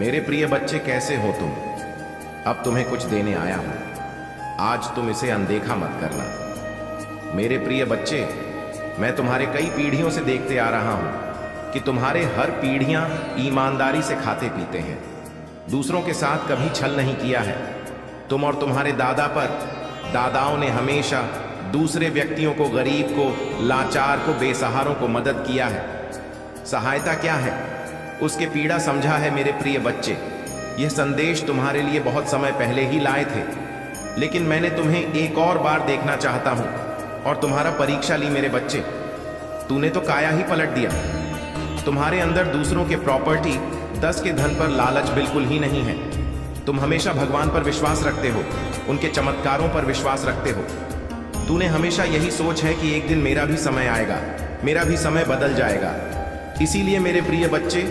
मेरे प्रिय बच्चे, कैसे हो तुम? अब तुम्हें कुछ देने आया हूं। आज तुम इसे अनदेखा मत करना। मेरे प्रिय बच्चे, मैं तुम्हारे कई पीढ़ियों से देखते आ रहा हूं कि तुम्हारे हर पीढ़ियां ईमानदारी से खाते पीते हैं, दूसरों के साथ कभी छल नहीं किया है। तुम और तुम्हारे दादाओं ने हमेशा दूसरे व्यक्तियों को, गरीब को, लाचार को, बेसहारों को मदद किया है। सहायता क्या है, उसके पीड़ा समझा है। मेरे प्रिय बच्चे, यह संदेश तुम्हारे लिए बहुत समय पहले ही लाए थे, लेकिन मैंने तुम्हें एक और बार देखना चाहता हूं और तुम्हारा परीक्षा ली। मेरे बच्चे, तूने तो काया ही पलट दिया। तुम्हारे अंदर दूसरों के प्रॉपर्टी, 10 के धन पर लालच बिल्कुल ही नहीं है। तुम हमेशा भगवान पर विश्वास रखते हो, उनके चमत्कारों पर विश्वास रखते हो। तूने हमेशा यही सोच है कि एक दिन मेरा भी समय आएगा, मेरा भी समय बदल जाएगा। इसीलिए मेरे प्रिय बच्चे,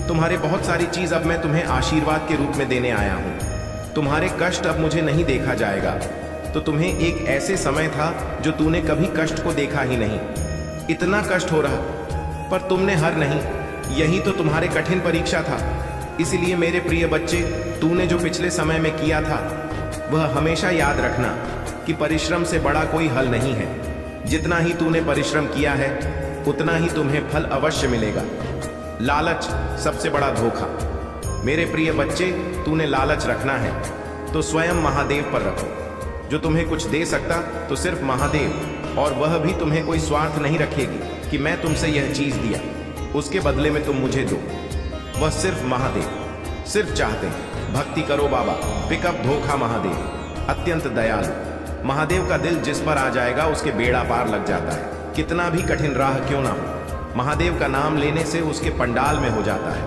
तुम्हारे बहुत सारी चीज अब मैं तुम्हें आशीर्वाद के रूप में देने आया हूं। तुम्हारे कष्ट अब मुझे नहीं देखा जाएगा। तो तुम्हें एक ऐसे समय था जो तूने कभी कष्ट को देखा ही नहीं। इतना कष्ट हो रहा, पर तुमने हार नहीं। यही तो तुम्हारे कठिन परीक्षा था। इसलिए मेरे प्रिय बच्चे, तूने जो पिछले समय में किया था, वह हमेशा याद रखना कि परिश्रम से बड़ा कोई हल नहीं है। जितना ही तूने परिश्रम किया है, उतना ही तुम्हें फल अवश्य मिलेगा। लालच सबसे बड़ा धोखा। मेरे प्रिय बच्चे, तूने लालच रखना है तो स्वयं महादेव पर रखो। जो तुम्हें कुछ दे सकता तो सिर्फ महादेव, और वह भी तुम्हें कोई स्वार्थ नहीं रखेगी कि मैं तुमसे यह चीज दिया, उसके बदले में तुम मुझे दो। वह सिर्फ महादेव सिर्फ चाहते हैं भक्ति करो बाबा, पिकअप धोखा महादेव अत्यंत दयालु। महादेव का दिल जिस पर आ जाएगा, उसके बेड़ा पार लग जाता है। कितना भी कठिन राह क्यों ना हो, महादेव का नाम लेने से उसके पंडाल में हो जाता है।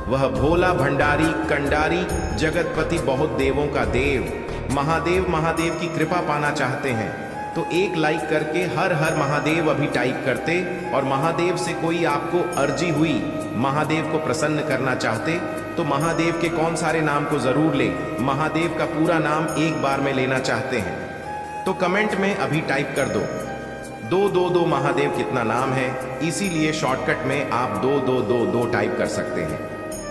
वह भोला भंडारी कंडारी जगतपति बहुत देवों का देव। महादेव की कृपा पाना चाहते हैं तो एक लाइक करके हर हर महादेव अभी टाइप करते, और महादेव से कोई आपको अर्जी हुई, महादेव को प्रसन्न करना चाहते तो महादेव के कौन सारे नाम को जरूर ले। महादेव का पूरा नाम एक बार में लेना चाहते हैं तो कमेंट में अभी टाइप कर दो 222 महादेव कितना नाम है। इसीलिए शॉर्टकट में आप 2222 टाइप कर सकते हैं।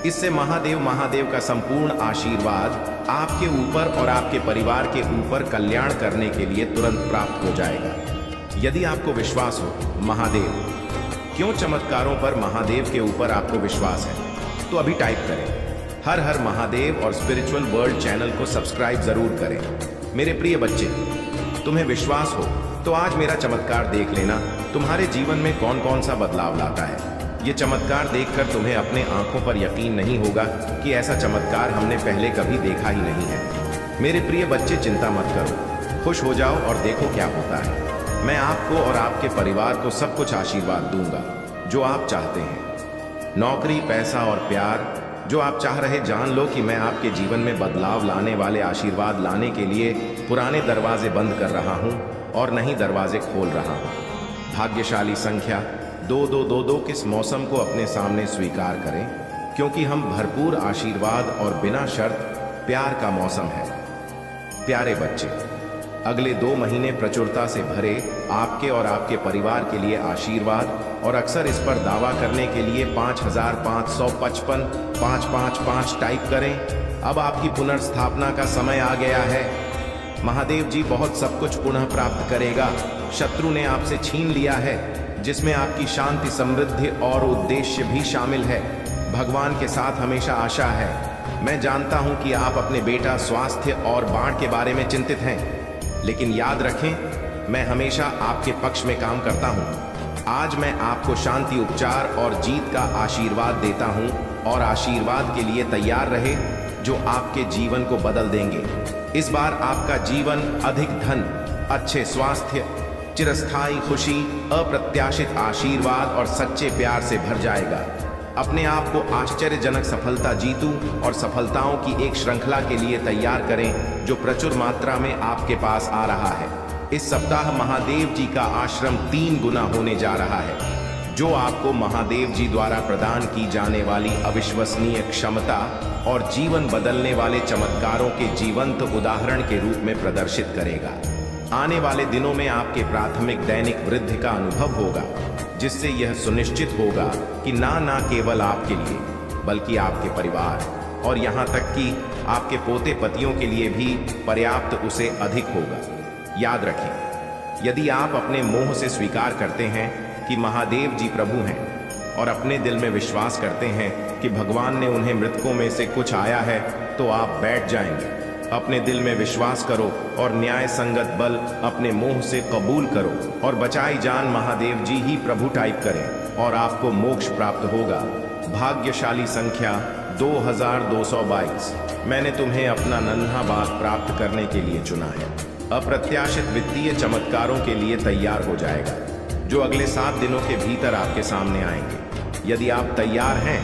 इससे महादेव का संपूर्ण आशीर्वाद आपके ऊपर और आपके परिवार के ऊपर कल्याण करने के लिए तुरंत प्राप्त हो जाएगा। यदि आपको विश्वास हो महादेव क्यों चमत्कारों पर, महादेव के ऊपर आपको विश्वास है, तो अभी टाइप करें हर हर महादेव और स्पिरिचुअल वर्ल्ड चैनल को सब्सक्राइब जरूर करें। मेरे प्रिय बच्चे, तुम्हें विश्वास हो तो आज मेरा चमत्कार देख लेना, तुम्हारे जीवन में कौन कौन सा बदलाव लाता है। ये चमत्कार देखकर तुम्हें अपने आंखों पर यकीन नहीं होगा कि ऐसा चमत्कार हमने पहले कभी देखा ही नहीं है। मेरे प्रिय बच्चे, चिंता मत करो, खुश हो जाओ और देखो क्या होता है। मैं आपको और आपके परिवार को सब कुछ आशीर्वाद दूंगा जो आप चाहते हैं। नौकरी, पैसा और प्यार जो आप चाह रहे, जान लो कि मैं आपके जीवन में बदलाव लाने वाले आशीर्वाद लाने के लिए पुराने दरवाजे बंद कर रहा हूं और नई दरवाजे खोल रहा हूं। भाग्यशाली संख्या 2222 किस मौसम को अपने सामने स्वीकार करें, क्योंकि हम भरपूर आशीर्वाद और बिना शर्त प्यार का मौसम है। प्यारे बच्चे, अगले 2 महीने प्रचुरता से भरे आपके और आपके परिवार के लिए आशीर्वाद, और अक्सर इस पर दावा करने के लिए 5555 555 टाइप करें। अब आपकी पुनर्स्थापना का समय आ गया है। महादेव जी बहुत सब कुछ पुनः प्राप्त करेगा। शत्रु ने आपसे छीन लिया है, जिसमें आपकी शांति, समृद्धि और उद्देश्य भी शामिल है। भगवान के साथ हमेशा आशा है। मैं जानता हूं कि आप अपने बेटा, स्वास्थ्य और बाढ़ के बारे में चिंतित हैं, लेकिन याद रखें, मैं हमेशा आपके पक्ष में काम करता हूं। आज मैं आपको शांति, उपचार और जीत का आशीर्वाद देता हूं, और आशीर्वाद के लिए तैयार रहे जो आपके जीवन को बदल देंगे। इस बार आपका जीवन अधिक धन, अच्छे स्वास्थ्य, चिरस्थायी खुशी, अप्रत्याशित आशीर्वाद और सच्चे प्यार से भर जाएगा। अपने आप को आश्चर्यजनक सफलता जीतू और सफलताओं की एक श्रृंखला के लिए तैयार करें जो प्रचुर मात्रा में आपके पास आ रहा है। इस सप्ताह महादेव जी का आश्रम 3 गुना होने जा रहा है, जो आपको महादेव जी द्वारा प्रदान की जाने वाली अविश्वसनीय क्षमता और जीवन बदलने वाले चमत्कारों के जीवंत उदाहरण के रूप में प्रदर्शित करेगा। आने वाले दिनों में आपके प्राथमिक दैनिक वृद्धि का अनुभव होगा, जिससे यह सुनिश्चित होगा कि ना केवल आपके लिए बल्कि आपके परिवार, और यहाँ तक कि आपके पोते पतियों के लिए भी पर्याप्त उसे अधिक होगा। याद रखें, यदि आप अपने मोह से स्वीकार करते हैं कि महादेव जी प्रभु हैं और अपने दिल में विश्वास करते हैं कि भगवान ने उन्हें मृतकों में से कुछ आया है, तो आप बैठ जाएंगे। अपने दिल में विश्वास करो और न्याय संगत बल अपने मोह से कबूल करो और बचाई जान महादेव जी ही प्रभु टाइप करें और आपको मोक्ष प्राप्त होगा। भाग्यशाली संख्या 2222। मैंने तुम्हें अपना नन्हा बाग प्राप्त करने के लिए चुना है। अप्रत्याशित वित्तीय चमत्कारों के लिए तैयार हो जाएगा, जो अगले 7 दिनों के भीतर आपके सामने आएंगे। यदि आप तैयार हैं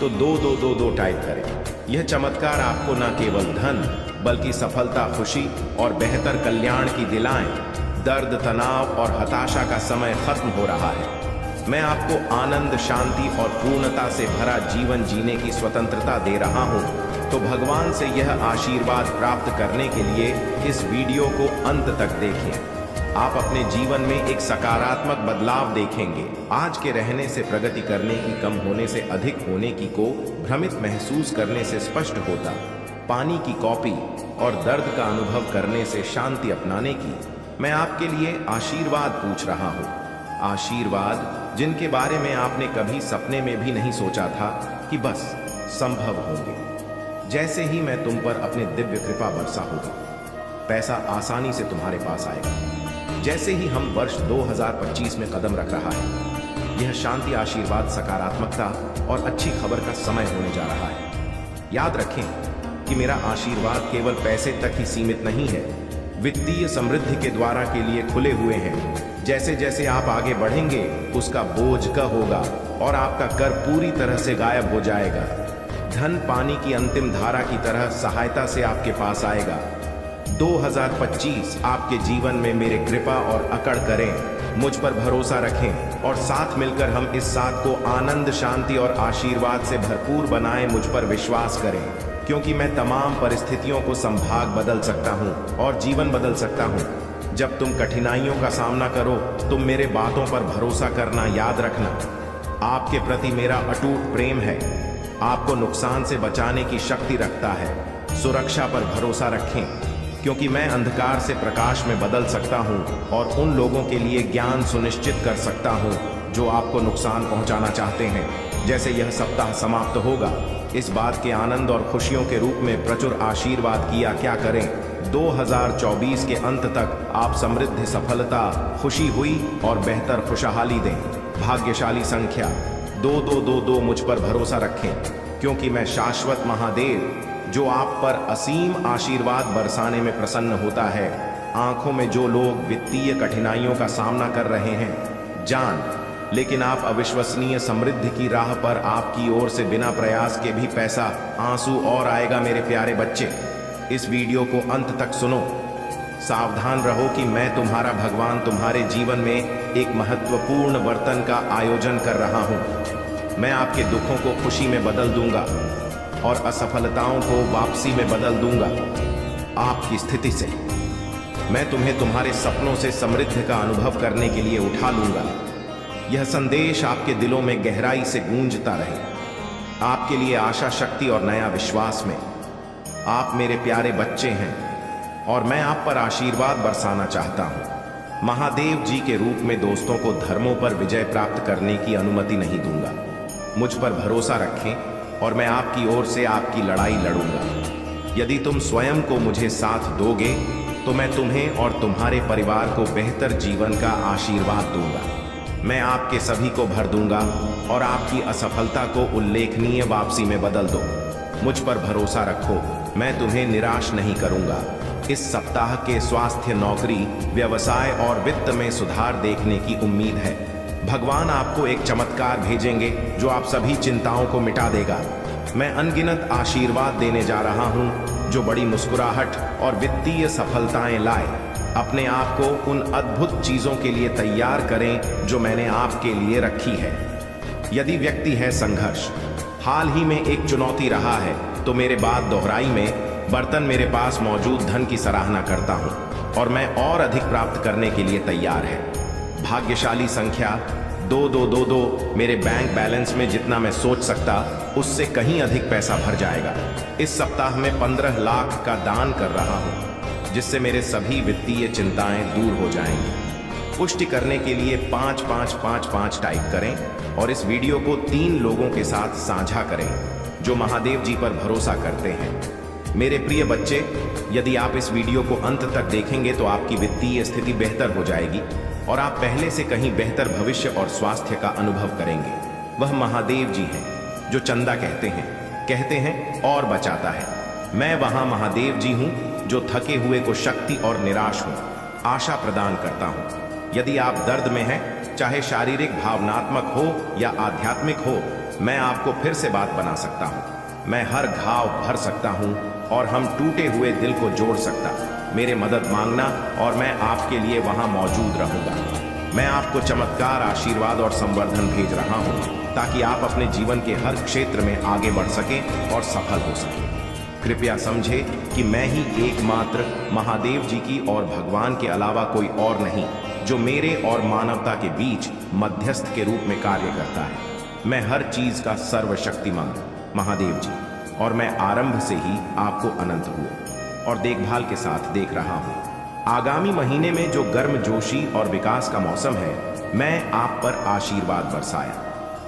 तो 2222 टाइप करें। यह चमत्कार आपको न केवल धन बल्कि सफलता, खुशी और बेहतर कल्याण की दिलाएं। दर्द, तनाव और हताशा का समय खत्म हो रहा है। मैं आपको आनंद, शांति और पूर्णता से भरा जीवन जीने की स्वतंत्रता दे रहा हूं। तो भगवान से यह आशीर्वाद प्राप्त करने के लिए इस वीडियो को अंत तक देखें। आप अपने जीवन में एक सकारात्मक बदलाव देखेंगे। आज के रहने से प्रगति करने की, कम होने से अधिक होने की को भ्रमित महसूस करने से स्पष्ट होता, पानी की कॉपी और दर्द का अनुभव करने से शांति अपनाने की। मैं आपके लिए आशीर्वाद पूछ रहा हूँ, आशीर्वाद जिनके बारे में आपने कभी सपने में भी नहीं सोचा था कि बस संभव होंगे। जैसे ही मैं तुम पर अपने दिव्य कृपा बरसा होगा, पैसा आसानी से तुम्हारे पास आएगा। जैसे ही हम वर्ष 2025 में कदम रख रहा है, यह शांति, आशीर्वाद, सकारात्मकता और अच्छी खबर का समय होने जा रहा है। याद रखें कि मेरा आशीर्वाद केवल पैसे तक ही सीमित नहीं है, वित्तीय समृद्धि के द्वारा के लिए खुले हुए हैं। जैसे जैसे आप आगे बढ़ेंगे, उसका बोझ कम होगा और आपका कर पूरी तरह से गायब हो जाएगा। धन पानी की अंतिम धारा की तरह सहायता से आपके पास आएगा। 2025 आपके जीवन में मेरे कृपा और अकड़ करें, मुझ पर भरोसा रखें और साथ मिलकर हम इस साथ को आनंद, शांति और आशीर्वाद से भरपूर बनाएं। मुझ पर विश्वास करें, क्योंकि मैं तमाम परिस्थितियों को संभाग बदल सकता हूं और जीवन बदल सकता हूं। जब तुम कठिनाइयों का सामना करो, तुम मेरे बातों पर भरोसा करना याद रखना। आपके प्रति मेरा अटूट प्रेम है, आपको नुकसान से बचाने की शक्ति रखता है। सुरक्षा पर भरोसा रखें, क्योंकि मैं अंधकार से प्रकाश में बदल सकता हूं और उन लोगों के लिए ज्ञान सुनिश्चित कर सकता हूं जो आपको नुकसान पहुंचाना चाहते हैं। जैसे यह सप्ताह समाप्त होगा, इस बात के आनंद और खुशियों के रूप में प्रचुर आशीर्वाद किया क्या करें। 2024 के अंत तक आप समृद्धि, सफलता, खुशी हुई और बेहतर खुशहाली दें। भाग्यशाली संख्या 2222। मुझ पर भरोसा रखें, क्योंकि मैं शाश्वत महादेव, जो आप पर असीम आशीर्वाद बरसाने में प्रसन्न होता है। आंखों में जो लोग वित्तीय कठिनाइयों का सामना कर रहे हैं, जान, लेकिन आप अविश्वसनीय समृद्धि की राह पर, आपकी ओर से बिना प्रयास के भी पैसा, आंसू और आएगा। मेरे प्यारे बच्चे, इस वीडियो को अंत तक सुनो। सावधान रहो कि मैं तुम्हारा भगवान तुम्हारे जीवन में एक महत्वपूर्ण वर्तन का आयोजन कर रहा हूं। मैं आपके दुखों को खुशी में बदल दूंगा और असफलताओं को वापसी में बदल दूंगा। आपकी स्थिति से मैं तुम्हें तुम्हारे सपनों से समृद्धि का अनुभव करने के लिए उठा लूंगा। यह संदेश आपके दिलों में गहराई से गूंजता रहे, आपके लिए आशा, शक्ति और नया विश्वास में। आप मेरे प्यारे बच्चे हैं और मैं आप पर आशीर्वाद बरसाना चाहता हूं। महादेव जी के रूप में दोस्तों को धर्मों पर विजय प्राप्त करने की अनुमति नहीं दूंगा। मुझ पर भरोसा रखें और मैं आपकी ओर से आपकी लड़ाई लड़ूंगा। यदि तुम स्वयं को मुझे साथ दोगे, तो मैं तुम्हें और तुम्हारे परिवार को बेहतर जीवन का आशीर्वाद दूंगा। मैं आपके सभी को भर दूंगा और आपकी असफलता को उल्लेखनीय वापसी में बदल दो। मुझ पर भरोसा रखो, मैं तुम्हें निराश नहीं करूंगा। इस सप्ताह के स्वास्थ्य, नौकरी, व्यवसाय और वित्त में सुधार देखने की उम्मीद है। भगवान आपको एक चमत्कार भेजेंगे जो आप सभी चिंताओं को मिटा देगा। मैं अनगिनत आशीर्वाद देने जा रहा हूं, जो बड़ी मुस्कुराहट और वित्तीय सफलताएं लाए। अपने आप को उन अद्भुत चीजों के लिए तैयार करें जो मैंने आपके लिए रखी है। यदि व्यक्ति है संघर्ष, हाल ही में एक चुनौती रहा है, तो मेरे बाद दोहराई में बर्तन मेरे पास मौजूद धन की सराहना करता हूं और मैं और अधिक प्राप्त करने के लिए तैयार है। भाग्यशाली संख्या 2222। मेरे बैंक बैलेंस में जितना मैं सोच सकता उससे कहीं अधिक पैसा भर जाएगा। इस सप्ताह में 15 लाख का दान कर रहा हूं, जिससे मेरे सभी वित्तीय चिंताएं दूर हो जाएंगी। पुष्टि करने के लिए 5555 टाइप करें और इस वीडियो को 3 लोगों के साथ साझा करें जो महादेव जी पर भरोसा करते हैं। मेरे प्रिय बच्चे, यदि आप इस वीडियो को अंत तक देखेंगे तो आपकी वित्तीय स्थिति बेहतर हो जाएगी और आप पहले से कहीं बेहतर भविष्य और स्वास्थ्य का अनुभव करेंगे। वह महादेव जी हैं जो चंदा कहते हैं और बचाता है। मैं वहां महादेव जी हूं जो थके हुए को शक्ति और निराश हूं आशा प्रदान करता हूं। यदि आप दर्द में हैं, चाहे शारीरिक, भावनात्मक हो या आध्यात्मिक हो, मैं आपको फिर से बात बना सकता हूं। मैं हर घाव भर सकता हूं और हम टूटे हुए दिल को जोड़ सकता। मेरे मदद मांगना और मैं आपके लिए वहां मौजूद रहूंगा। मैं आपको चमत्कार, आशीर्वाद और संवर्धन भेज रहा हूं ताकि आप अपने जीवन के हर क्षेत्र में आगे बढ़ सकें और सफल हो सकें। कृपया समझे कि मैं ही एकमात्र महादेव जी की और भगवान के अलावा कोई और नहीं जो मेरे और मानवता के बीच मध्यस्थ के रूप में कार्य करता है। मैं हर चीज का सर्वशक्तिमान महादेव जी, और मैं आरंभ से ही आपको अनंत हुए और देखभाल के साथ देख रहा हूं। आगामी महीने में जो गर्मजोशी और विकास का मौसम है, मैं आप पर आशीर्वाद बरसाया।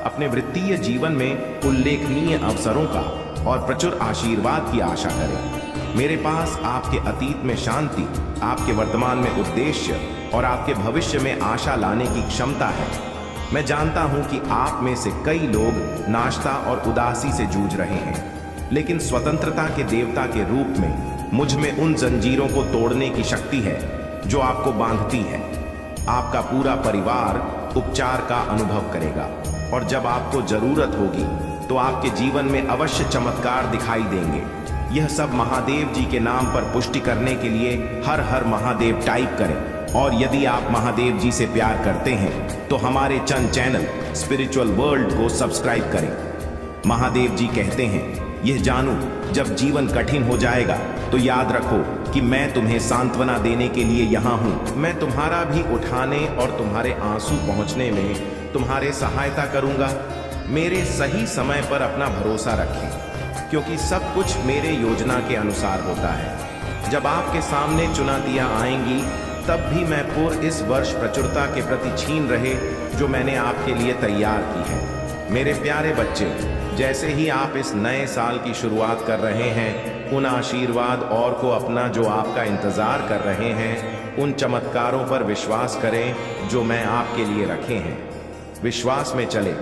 अपने वृत्तीय जीवन में उल्लेखनीय अवसरों का और प्रचुर आशीर्वाद की आशा करें। मेरे पास आपके अतीत में शांति, आपके वर्तमान में उद्देश्य और आपके भविष्य में आशा लाने की क्षमता है। मैं जानता हूं कि आप में से कई लोग नाश्ता और उदासी से जूझ रहे हैं, लेकिन स्वतंत्रता के देवता के रूप में मुझ में उन जंजीरों को तोड़ने की शक्ति है जो आपको बांधती है। आपका पूरा परिवार उपचार का अनुभव करेगा और जब आपको जरूरत होगी तो आपके जीवन में अवश्य चमत्कार दिखाई देंगे। यह सब महादेव जी के नाम पर पुष्टि करने के लिए हर हर महादेव टाइप करें। और यदि आप महादेव जी से प्यार करते हैं तो हमारे चैनल स्पिरिचुअल वर्ल्ड को सब्सक्राइब करें। महादेव जी कहते हैं, यह जानू जब जीवन कठिन हो जाएगा तो याद रखो कि मैं तुम्हें सांत्वना देने के लिए यहाँ हूँ। मैं तुम्हारा भी उठाने और तुम्हारे आंसू पहुँचने में तुम्हारे सहायता करूँगा। मेरे सही समय पर अपना भरोसा रखें, क्योंकि सब कुछ मेरे योजना के अनुसार होता है। जब आपके सामने चुनौतियाँ आएंगी तब भी मैं इस वर्ष प्रचुरता के प्रति छीन रहे जो मैंने आपके लिए तैयार की है। मेरे प्यारे बच्चे, जैसे ही आप इस नए साल की शुरुआत कर रहे हैं, उन आशीर्वाद और को अपना जो आपका इंतजार कर रहे हैं, उन चमत्कारों पर विश्वास करें जो मैं आपके लिए रखे हैं। विश्वास में चले,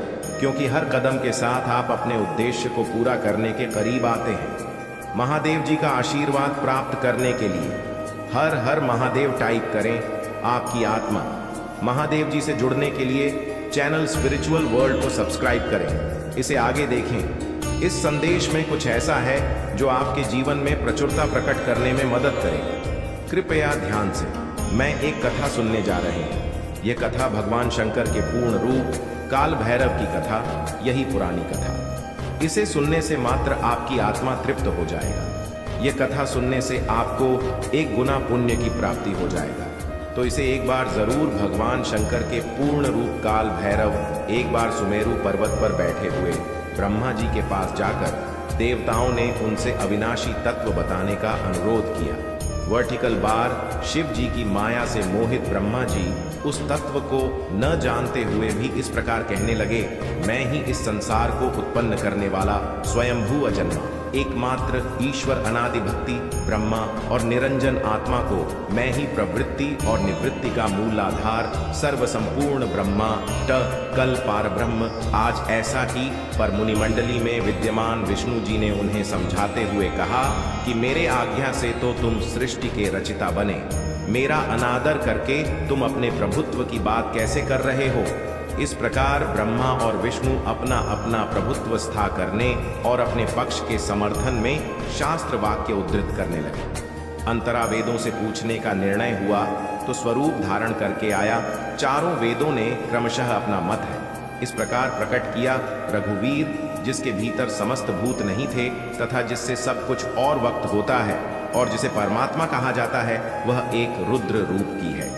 क्योंकि हर कदम के साथ आप अपने उद्देश्य को पूरा करने के करीब आते हैं। महादेव जी का आशीर्वाद प्राप्त करने के लिए हर हर महादेव टाइप करें। आपकी आत्मा महादेव जी से जुड़ने के लिए चैनल स्पिरिचुअल वर्ल्ड को सब्सक्राइब करें। इसे आगे देखें। इस संदेश में कुछ ऐसा है जो आपके जीवन में प्रचुरता प्रकट करने में मदद करेगा। कृपया ध्यान से, मैं एक कथा सुनने जा रहे हैं। यह कथा भगवान शंकर के पूर्ण रूप काल भैरव की कथा, यही पुरानी कथा। इसे सुनने से मात्र आपकी आत्मा तृप्त हो जाएगा। यह कथा सुनने से आपको 1 गुना पुण्य की प्राप्ति हो जाएगा। तो इसे एक बार जरूर भगवान शंकर के पूर्ण रूप काल भैरव एक बार सुमेरु पर्वत पर बैठे हुए ब्रह्मा जी के पास जाकर देवताओं ने उनसे अविनाशी तत्व बताने का अनुरोध किया। वर्टिकल बार शिव जी की माया से मोहित ब्रह्मा जी उस तत्व को न जानते हुए भी इस प्रकार कहने लगे, मैं ही इस संसार को उत्पन्न करने वाला स्वयंभू अजन्मा एकमात्र ईश्वर अनादि भक्ति ब्रह्मा और निरंजन आत्मा को मैं ही प्रवृत्ति और निवृत्ति का मूलाधार सर्व संपूर्ण ब्रह्मा कल पार ब्रह्म आज ऐसा ही पर मुनिमंडली में विद्यमान विष्णु जी ने उन्हें समझाते हुए कहा कि मेरे आज्ञा से तो तुम सृष्टि के रचिता बने, मेरा अनादर करके तुम अपने प्रभुत्व की बात कैसे कर रहे हो। इस प्रकार ब्रह्मा और विष्णु अपना अपना प्रभुत्व स्था करने और अपने पक्ष के समर्थन में शास्त्र वाक्य उद्धृत करने लगे। अंतरा वेदों से पूछने का निर्णय हुआ तो स्वरूप धारण करके आया। चारों वेदों ने क्रमशः अपना मत है इस प्रकार प्रकट किया। रघुवीर जिसके भीतर समस्त भूत नहीं थे तथा जिससे सब कुछ और वक्त होता है और जिसे परमात्मा कहा जाता है, वह एक रुद्र रूप की है।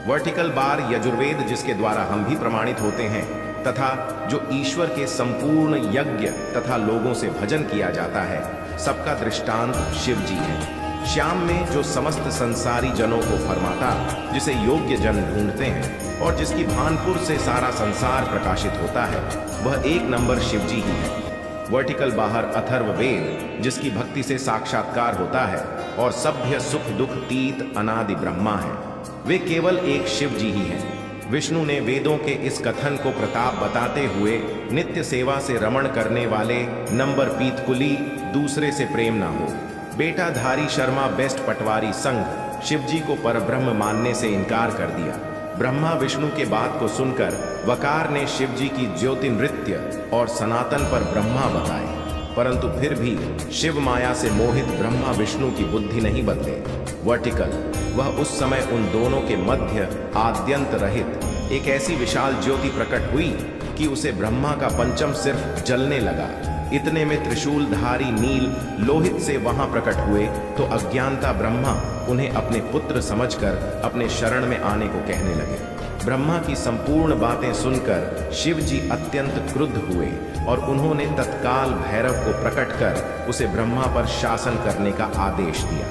वर्टिकल बार यजुर्वेद जिसके द्वारा हम भी प्रमाणित होते हैं, तथा जो ईश्वर के संपूर्ण यज्ञ तथा लोगों से भजन किया जाता है, सबका दृष्टांत शिव जी है। श्याम में जो समस्त संसारी जनों को फरमाता, जिसे योग्य जन ढूंढते हैं और जिसकी भानपुर से सारा संसार प्रकाशित होता है, वह एक नंबर शिव जी ही है। वर्टिकल बाहर अथर्व वेद, जिसकी भक्ति से साक्षात्कार होता है और सभ्य सुख दुख तीत अनादि ब्रह्मा है, वे केवल एक शिव जी ही हैं। विष्णु ने वेदों के इस कथन को प्रताप बताते हुए नित्य सेवा से रमण करने वाले नंबर पीतकुली दूसरे से प्रेम ना हो, बेटाधारी शर्मा बेस्ट पटवारी संघ शिवजी को परब्रह्म मानने से इनकार कर दिया। ब्रह्मा विष्णु के बात को सुनकर वकार ने शिवजी की ज्योति नृत्य और सनातन पर ब्रह्मा बताए, परंतु फिर भी शिव माया से मोहित ब्रह्मा विष्णु की बुद्धि नहीं बदले। वर्टिकल, वह उस समय उन दोनों के मध्य आद्यंत रहित एक ऐसी विशाल ज्योति प्रकट हुई कि उसे ब्रह्मा का पंचम सिर्फ जलने लगा। इतने में त्रिशूलधारी नील लोहित से वहां प्रकट हुए तो अज्ञानता ब्रह्मा उन्हें अपने पुत्र समझकर अपने शरण में आने को कहने लगे। ब्रह्मा की संपूर्ण बातें सुनकर शिव जी अत्यंत क्रुद्ध हुए और उन्होंने तत्काल भैरव को प्रकट कर उसे ब्रह्मा पर शासन करने का आदेश दिया।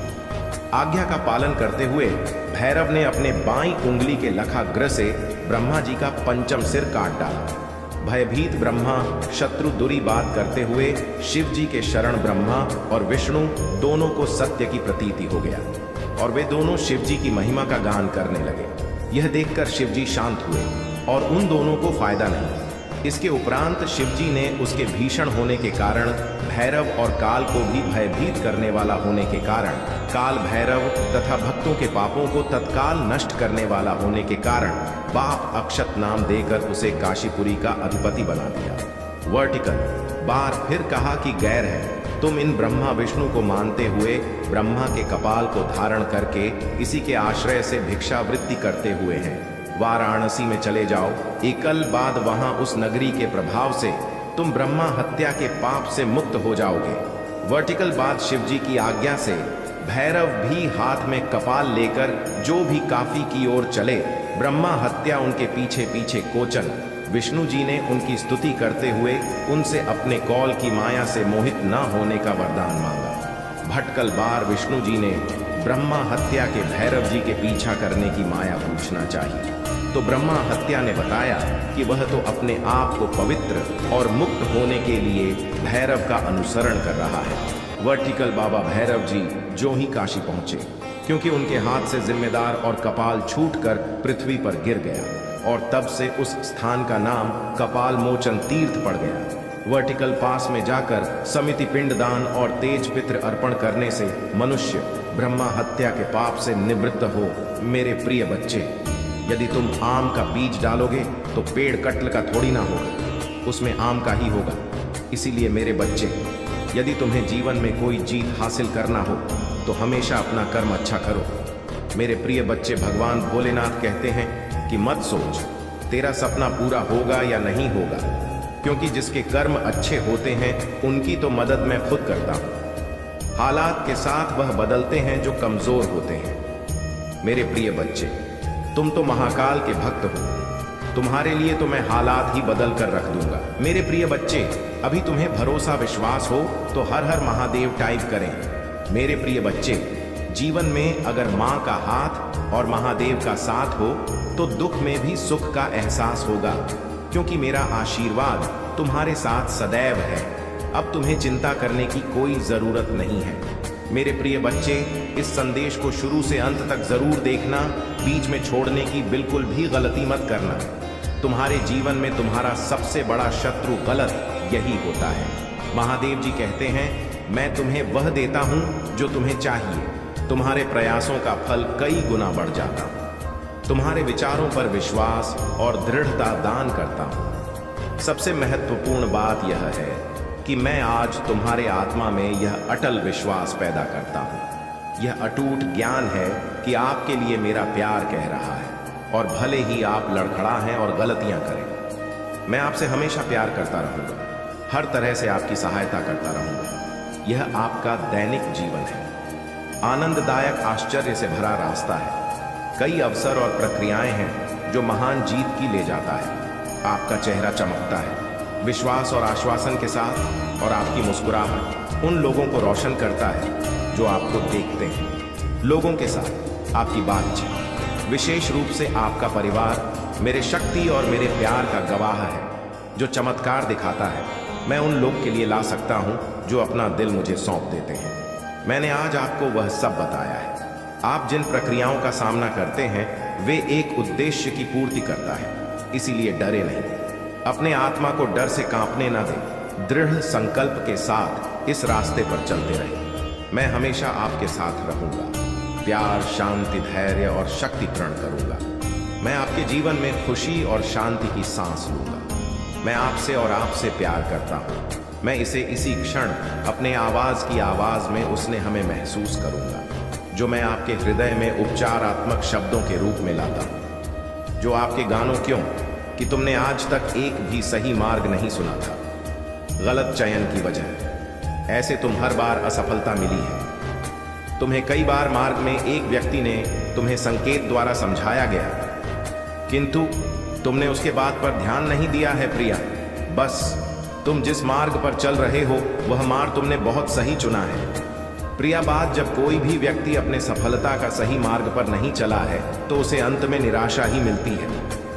आज्ञा का पालन करते हुए भैरव ने अपने बाईं उंगली के लखाग्र से ब्रह्मा जी का पंचम सिर काट डाला। भयभीत ब्रह्मा शत्रु दुरी बात करते हुए शिव जी के शरण ब्रह्मा और विष्णु दोनों को सत्य की प्रतीति हो गया और वे दोनों शिव जी की महिमा का गान करने लगे। यह देखकर शिव जी शांत हुए और उन दोनों को फायदा नहीं। इसके उपरांत शिव जी ने उसके भीषण होने के कारण भैरव और काल को भी भयभीत करने वाला होने के कारण काल भैरव तथा भक्तों के पापों को तत्काल नष्ट करने वाला होने के कारण बाप अक्षत नाम देकर उसे काशीपुरी का अधिपति बना दिया। वर्टिकल, बार फिर कहा कि गैर है, तुम इन ब्रह्मा विष्णु को मानते हुए ब्रह्मा के कपाल को धारण करके इसी के आश्रय से भिक्षावृत्ति करते हुए हैं। वाराणसी में चले जाओ, एकल बाद वहां उस नगरी के प्रभाव से तुम ब्रह्मा हत्या के पाप से मुक्त हो जाओगे। वर्टिकल बाद शिव जी की आज्ञा से भैरव भी हाथ में कपाल लेकर जो भी काफी की ओर चले, ब्रह्मा हत्या उनके पीछे पीछे कोचन। विष्णु जी ने उनकी स्तुति करते हुए उनसे अपने कौल की माया से मोहित न होने का वरदान मांगा। भटकल बार विष्णु जी ने ब्रह्मा हत्या के भैरव जी के पीछा करने की माया पूछना चाहिए, तो ब्रह्मा हत्या ने बताया कि वह तो अपने आप को पवित्र और मुक्त होने के लिए भैरव का अनुसरण कर रहा है। वर्टिकल बाबा भैरव जी जो ही काशी पहुंचे, क्योंकि उनके हाथ से जिम्मेदार और कपाल छूटकर पृथ्वी पर गिर गया और तब से उस स्थान का नाम कपाल मोचन तीर्थ पड़ गया। वर्टिकल पास में जाकर समिति पिंडदान और तेज पित्र अर्पण करने से मनुष्य ब्रह्मा हत्या के पाप से निवृत्त हो। मेरे प्रिय बच्चे, यदि तुम आम का बीज डालोगे तो पेड़ कटल का थोड़ी ना होगा, उसमें आम का ही होगा। इसीलिए मेरे बच्चे, यदि तुम्हें जीवन में कोई जीत हासिल करना हो तो हमेशा अपना कर्म अच्छा करो। मेरे प्रिय बच्चे, भगवान भोलेनाथ कहते हैं कि मत सोच तेरा सपना पूरा होगा या नहीं होगा, क्योंकि जिसके कर्म अच्छे होते हैं उनकी तो मदद मैं खुद करता हूं। हालात के साथ वह बदलते हैं जो कमजोर होते हैं। मेरे प्रिय बच्चे, तुम तो महाकाल के भक्त हो, तुम्हारे लिए तो मैं हालात ही बदल कर रख दूंगा। मेरे प्रिय बच्चे, अभी तुम्हें भरोसा विश्वास हो तो हर हर महादेव टाइप करें। मेरे प्रिय बच्चे, जीवन में अगर माँ का हाथ और महादेव का साथ हो तो दुख में भी सुख का एहसास होगा, क्योंकि मेरा आशीर्वाद तुम्हारे साथ सदैव है। अब तुम्हें चिंता करने की कोई जरूरत नहीं है। मेरे प्रिय बच्चे, इस संदेश को शुरू से अंत तक जरूर देखना, बीच में छोड़ने की बिल्कुल भी गलती मत करना। तुम्हारे जीवन में तुम्हारा सबसे बड़ा शत्रु गलत यही होता है। महादेव जी कहते हैं, मैं तुम्हें वह देता हूं जो तुम्हें चाहिए। तुम्हारे प्रयासों का फल कई गुना बढ़ जाता हूं। तुम्हारे विचारों पर विश्वास और दृढ़ता दान करता हूं। सबसे महत्वपूर्ण बात यह है कि मैं आज तुम्हारे आत्मा में यह अटल विश्वास पैदा करता हूं। यह अटूट ज्ञान है कि आपके लिए मेरा प्यार कह रहा है, और भले ही आप लड़खड़ा हैं और गलतियां करें, मैं आपसे हमेशा प्यार करता रहूंगा, हर तरह से आपकी सहायता करता रहूंगा। यह आपका दैनिक जीवन है, आनंददायक आश्चर्य से भरा रास्ता है। कई अवसर और प्रक्रियाएं हैं जो महान जीत की ले जाता है। आपका चेहरा चमकता है विश्वास और आश्वासन के साथ, और आपकी मुस्कुराहट उन लोगों को रोशन करता है जो आपको देखते हैं। लोगों के साथ आपकी बातचीत, विशेष रूप से आपका परिवार, मेरे शक्ति और मेरे प्यार का गवाह है, जो चमत्कार दिखाता है मैं उन लोग के लिए ला सकता हूं जो अपना दिल मुझे सौंप देते हैं। मैंने आज आपको वह सब बताया है। आप जिन प्रक्रियाओं का सामना करते हैं वे एक उद्देश्य की पूर्ति करता है, इसीलिए डरे नहीं। अपने आत्मा को डर से कांपने न दें, दृढ़ संकल्प के साथ इस रास्ते पर चलते रहें। मैं हमेशा आपके साथ रहूंगा, प्यार, शांति, धैर्य और शक्ति प्रण करूंगा। मैं आपके जीवन में खुशी और शांति की सांस लूंगा। मैं आपसे और आपसे प्यार करता हूं। मैं इसे इसी क्षण अपने आवाज की आवाज में उसने हमें महसूस करूंगा, जो मैं आपके हृदय में उपचारात्मक शब्दों के रूप में लाता हूं। जो आपके गानों क्यों कि तुमने आज तक एक भी सही मार्ग नहीं सुना था, गलत चयन की वजह ऐसे तुम हर बार असफलता मिली है। तुम्हें कई बार मार्ग में एक व्यक्ति ने तुम्हें संकेत द्वारा समझाया गया, किंतु तुमने उसके बात पर ध्यान नहीं दिया है प्रिया। बस तुम जिस मार्ग पर चल रहे हो वह मार्ग तुमने बहुत सही चुना है। प्रिया बात, जब कोई भी व्यक्ति अपने सफलता का सही मार्ग पर नहीं चला है तो उसे अंत में निराशा ही मिलती है,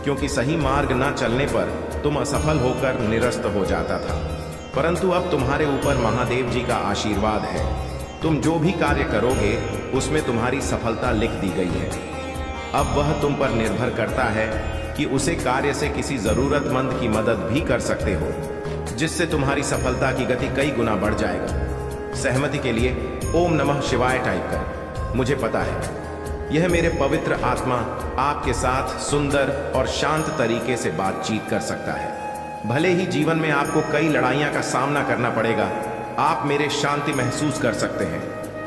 क्योंकि सही मार्ग न चलने पर तुम असफल होकर निरस्त हो जाता था। परंतु अब तुम्हारे ऊपर महादेव जी का आशीर्वाद है। तुम जो भी कार्य करोगे उसमें तुम्हारी सफलता लिख दी गई है। अब वह तुम पर निर्भर करता है कि उसे कार्य से किसी जरूरतमंद की मदद भी कर सकते हो, जिससे तुम्हारी सफलता की गति कई गुना बढ़ जाएगा। सहमति के लिए ओम नमः शिवाय टाइप करें। मुझे पता है यह मेरे पवित्र आत्मा आपके साथ सुंदर और शांत तरीके से बातचीत कर सकता है। भले ही जीवन में आपको कई लड़ाइयां का सामना करना पड़ेगा, आप मेरे शांति महसूस कर सकते हैं।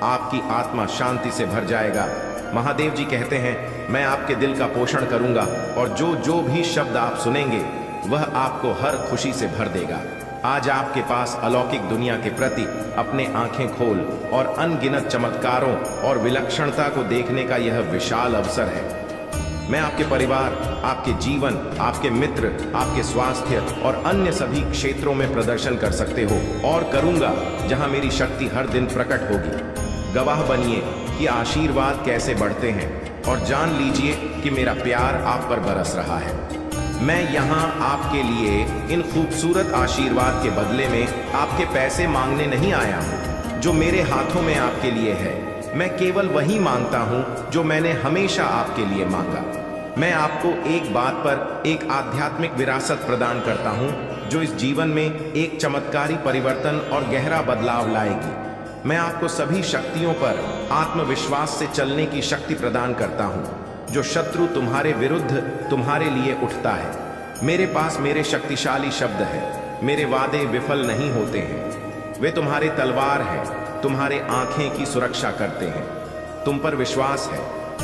आपकी आत्मा शांति से भर जाएगा। महादेव जी कहते हैं, मैं आपके दिल का पोषण करूंगा और जो भी शब्द आप सुनेंगे वह आपको हर खुशी से भर देगा। आज आपके पास अलौकिक दुनिया के प्रति अपने आंखें खोल और अनगिनत चमत्कारों और विलक्षणता को देखने का यह विशाल अवसर है। मैं आपके परिवार, आपके जीवन, आपके मित्र, आपके स्वास्थ्य और अन्य सभी क्षेत्रों में प्रदर्शन कर सकते हो और करूंगा जहां मेरी शक्ति हर दिन प्रकट होगी। गवाह बनिए कि आशीर्वाद कैसे बढ़ते हैं और जान लीजिए कि मेरा प्यार आप पर बरस रहा है। मैं यहाँ आपके लिए इन खूबसूरत आशीर्वाद के बदले में आपके पैसे मांगने नहीं आया हूँ जो मेरे हाथों में आपके लिए है। मैं केवल वही मांगता हूँ जो मैंने हमेशा आपके लिए मांगा। मैं आपको एक बात पर एक आध्यात्मिक विरासत प्रदान करता हूँ जो इस जीवन में एक चमत्कारी परिवर्तन और गहरा बदलाव लाएगी। मैं आपको सभी शक्तियों पर आत्मविश्वास से चलने की शक्ति प्रदान करता हूँ। जो शत्रु तुम्हारे विरुद्ध तुम्हारे लिए उठता है, मेरे पास मेरे शक्तिशाली शब्द है। मेरे वादे विफल नहीं होते हैं, वे तुम्हारे तलवार हैं, तुम्हारे आंखें की सुरक्षा करते हैं। तुम पर विश्वास है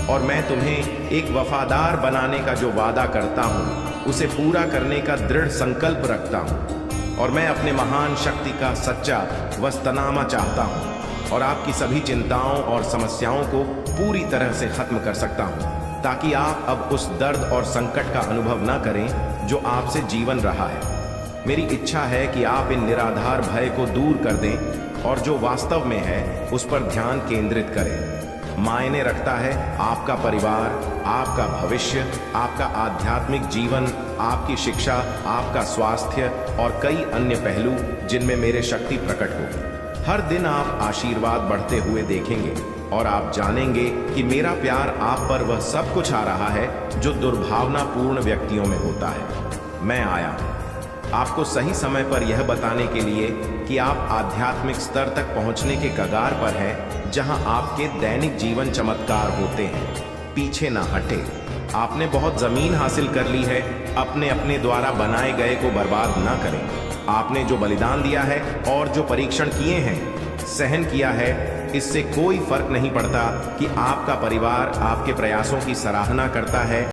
और मैं तुम्हें एक वफादार बनाने का जो वादा करता हूँ उसे पूरा करने का दृढ़ संकल्प रखता हूँ। और मैं अपने महान शक्ति का सच्चा वस्तनामा चाहता हूँ और आपकी सभी चिंताओं और समस्याओं को पूरी तरह से खत्म कर सकता हूँ, ताकि आप अब उस दर्द और संकट का अनुभव न करें जो आपसे जीवन रहा है। मेरी इच्छा है कि आप इन निराधार भय को दूर कर दें और जो वास्तव में है उस पर ध्यान केंद्रित करें। मायने रखता है आपका परिवार, आपका भविष्य, आपका आध्यात्मिक जीवन, आपकी शिक्षा, आपका स्वास्थ्य और कई अन्य पहलू जिनमें मेरे शक्ति प्रकट होगी। हर दिन आप आशीर्वाद बढ़ते हुए देखेंगे और आप जानेंगे कि मेरा प्यार आप पर वह सब कुछ आ रहा है जो दुर्भावनापूर्ण व्यक्तियों में होता है। मैं आया हूँ आपको सही समय पर यह बताने के लिए कि आप आध्यात्मिक स्तर तक पहुंचने के कगार पर हैं, जहां आपके दैनिक जीवन चमत्कार होते हैं। पीछे ना हटे। आपने बहुत जमीन हासिल कर ली है, अपने अपने द्वारा बनाए गए को बर्बाद ना करें। आपने जो बलिदान दिया है और जो परीक्षण किए हैं, सहन किया है, इससे कोई फर्क नहीं पड़ता कि आपका परिवार आपके प्रयासों की सराहना करता है